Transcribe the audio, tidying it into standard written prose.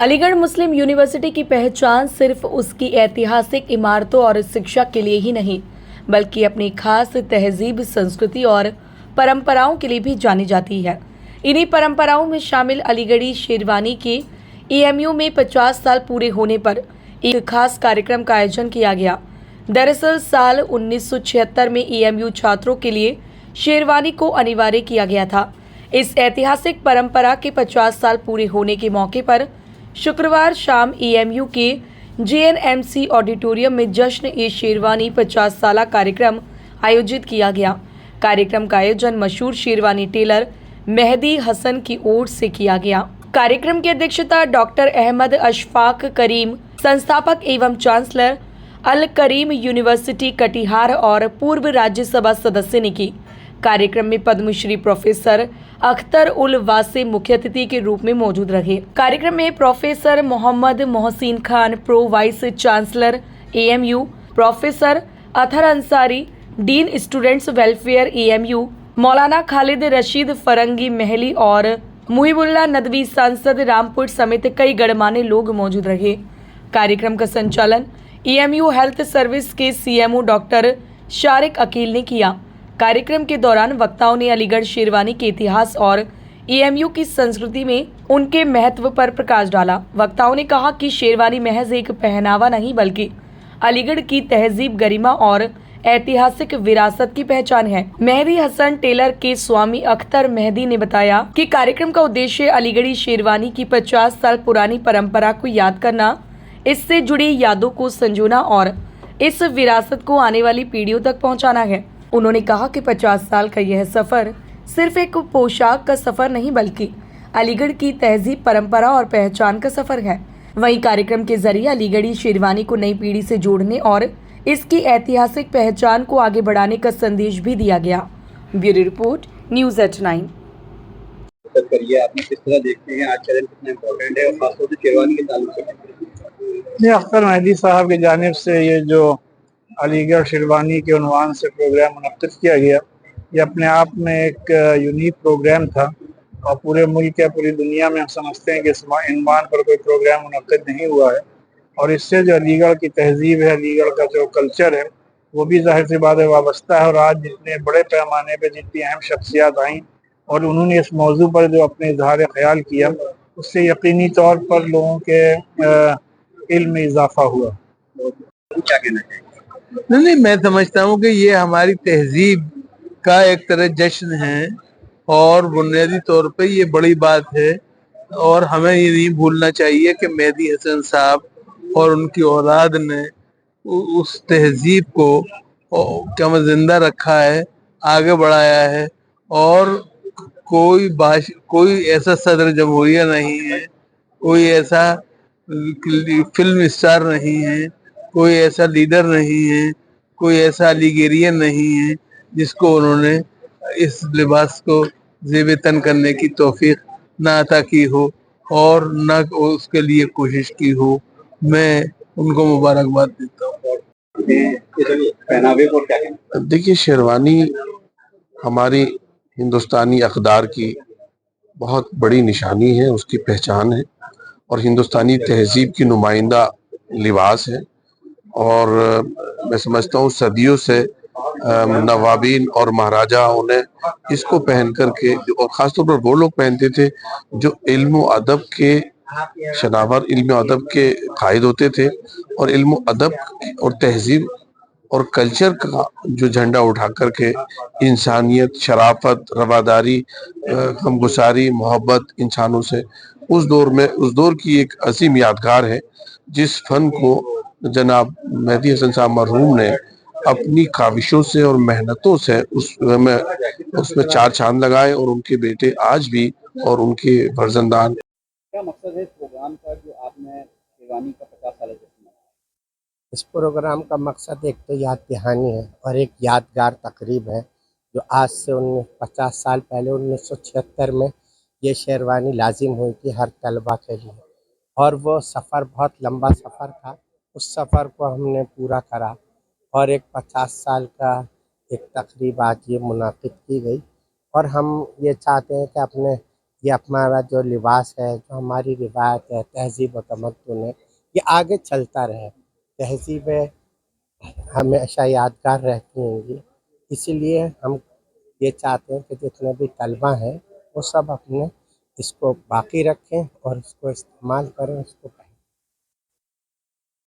अलीगढ़ मुस्लिम university की पहचान सिर्फ उसकी ऐतिहासिक इमारतों और शिक्षा के लिए ही नहीं, बल्कि अपनी खास तहजीब, संस्कृति और परंपराओं के लिए भी जानी जाती है। इन्हीं परंपराओं में शामिल अलीगढ़ी शेरवानी के एएमयू में 50 साल पूरे होने पर एक खास कार्यक्रम का आयोजन किया गया। दरअसल साल 1976 में एएमयू छात्रों के लिए शेरवानी को अनिवार्य किया गया था। इस ऐतिहासिक परंपरा के 50 साल पूरे होने के मौके पर शुक्रवार शाम एएमयू के जेएनएमसी ऑडिटोरियम में जश्न-ए-शेरवानी 50 साला कार्यक्रम आयोजित किया गया। कार्यक्रम का आयोजन मशहूर शेरवानी टेलर मेहदी हसन की ओर से किया गया। कार्यक्रम की अध्यक्षता डॉक्टर अहमद अशफाक करीम, संस्थापक एवं चांसलर अल करीम यूनिवर्सिटी कटिहार और पूर्व राज्यसभा सदस्य ने की। कार्यक्रम में पद्मश्री प्रोफेसर अख्तर उल वासे मुख्य अतिथि के रूप में मौजूद रहे। कार्यक्रम में professor Mohammad Mohsin Khan, pro vice chancellor AMU, professor Athar Ansari, dean students welfare AMU, Maulana Khalid Rashid Farangi Mahali और मुहिबुल्लाह नदवी, सांसद रामपुर समेत कई गणमान्य लोग मौजूद रहे। कार्यक्रम का संचालन एएमयू हेल्थ सर्विस के सीएमओ डॉक्टर शारिक अकील ने किया। कार्यक्रम के दौरान वक्ताओं ने अलीगढ़ शेरवानी के इतिहास और एएमयू की संस्कृति में उनके महत्व पर प्रकाश डाला। वक्ताओं ने कहा कि शेरवानी महज एक पहनावा नहीं, बल्कि अलीगढ़ की तहजीब, गरिमा और ऐतिहासिक विरासत की पहचान है। मेहदी हसन टेलर के स्वामी अख्तर मेहदी ने बताया कि कार्यक्रम का उद्देश्य अलीगढ़ी शेरवानी की 50 साल पुरानी परंपरा को याद करना, इससे जुड़ी यादों को संजोना और इस विरासत को आने वाली पीढ़ियों तक पहुंचाना है। उन्होंने कहा कि 50 साल का यह सफर सिर्फ एक पोशाक का सफर नहीं, बल्कि अलीगढ़ की तहजीब, परंपरा और पहचान का सफर है। वहीं कार्यक्रम के जरिए अलीगढ़ी शेरवानी को नई पीढ़ी से जोड़ने और इसकी ऐतिहासिक पहचान को आगे बढ़ाने का संदेश भी दिया गया। Bureau report, news eight 9। करिए, आपने किस तरह देखते हैं आज का दिन कितना इम्पोर्टेंट है और खासतौर से शेरवानी के ताल्लुक से? ये अख्तर मेहदी साहब की जानिब से ये जो अलीगढ़ शेरवानी के उन्वान से प्रोग्राम मुनक्किद किया गया, ये अपने आप में एक यूनिक प्रोग्राम था और पूरे मुल्क या पूरी दुनिया में हम समझते हैं कि इस उन्वान पर कोई प्रोग्राम मुनक्किद नहीं हुआ है। और इससे जो अलीगढ़ की तहजीब है, अलीगढ़ का जो कल्चर है, वो भी जाहिर सी बात है वाबस्ता है। और आज जितने बड़े पैमाने पर जितनी अहम शख्सियात आई और उन्होंने इस मौजू पर जो अपने इजहार ख्याल किया, उससे यकीनी तौर पर लोगों के इल्म में इजाफा हुआ। क्या कहना चाहिए? नहीं, मैं समझता हूँ कि ये हमारी तहजीब का एक तरह जश्न है और बुनियादी तौर पे ये बड़ी बात है। और हमें ये नहीं भूलना चाहिए कि मेहदी हसन साहब और उनकी औलाद ने उस तहजीब को क्या जिंदा रखा है, आगे बढ़ाया है। और कोई ऐसा सदर जमहूरिया नहीं है, कोई ऐसा फिल्म स्टार नहीं है, कोई ऐसा लीडर नहीं है, कोई ऐसा अलीगेरियन नहीं है जिसको उन्होंने इस लिबास को ज़ेब तन करने की तौफीक ना अता की हो और न उसके लिए कोशिश की हो। मैं उनको मुबारकबाद देता हूँ। पहनावे को क्या कहना? देखिए, शेरवानी हमारी हिंदुस्तानी अक़दार की बहुत बड़ी निशानी है, उसकी पहचान है और हिंदुस्तानी तहजीब की नुमाइंदा लिबास है। और मैं समझता हूँ सदियों से नवाबीन और महाराजाओं ने इसको पहन करके, और ख़ासतौर पर वो लोग पहनते थे जो इल्म व अदब के शनावर, इल्म व अदब के कायद होते थे और इल्म व अदब और तहजीब और कल्चर का जो झंडा उठा करके इंसानियत, शराफत, रवादारी, गमगुसारी, मोहब्बत इंसानों से, उस दौर की एक असीम यादगार है जिस फन को जनाब मेहदी हसन साहब मरहूम ने अपनी काविशों से और मेहनतों से उसमें चार चांद लगाए और उनके बेटे आज भी और उनके फर्जंदान। क्या मकसद है इस प्रोग्राम का जो आपने शेरवानी का 50 साल जश्न मनाया? इस प्रोग्राम का मकसद एक तो याद दहानी है और एक यादगार तकरीब है जो आज से 50 साल पहले 1976 में ये शेरवानी लाजिम हुई थी हर तलबा के लिए। और वो सफ़र बहुत लंबा सफ़र था, उस सफ़र को हमने पूरा करा और एक 50 साल का एक तकरीब आज ये मुनाकिद की गई। और हम ये चाहते हैं कि अपने ये हमारा जो लिबास है, जो हमारी रिवायत है, तहज़ीब व तमद्दुन है, ये आगे चलता रहे। तहज़ीबें हमेशा यादगार रहती होंगी। इसीलिए हम ये चाहते हैं कि जितने भी तलबा हैं, वो सब अपने इसको बाकी रखें और इसको इस्तेमाल करें, इसको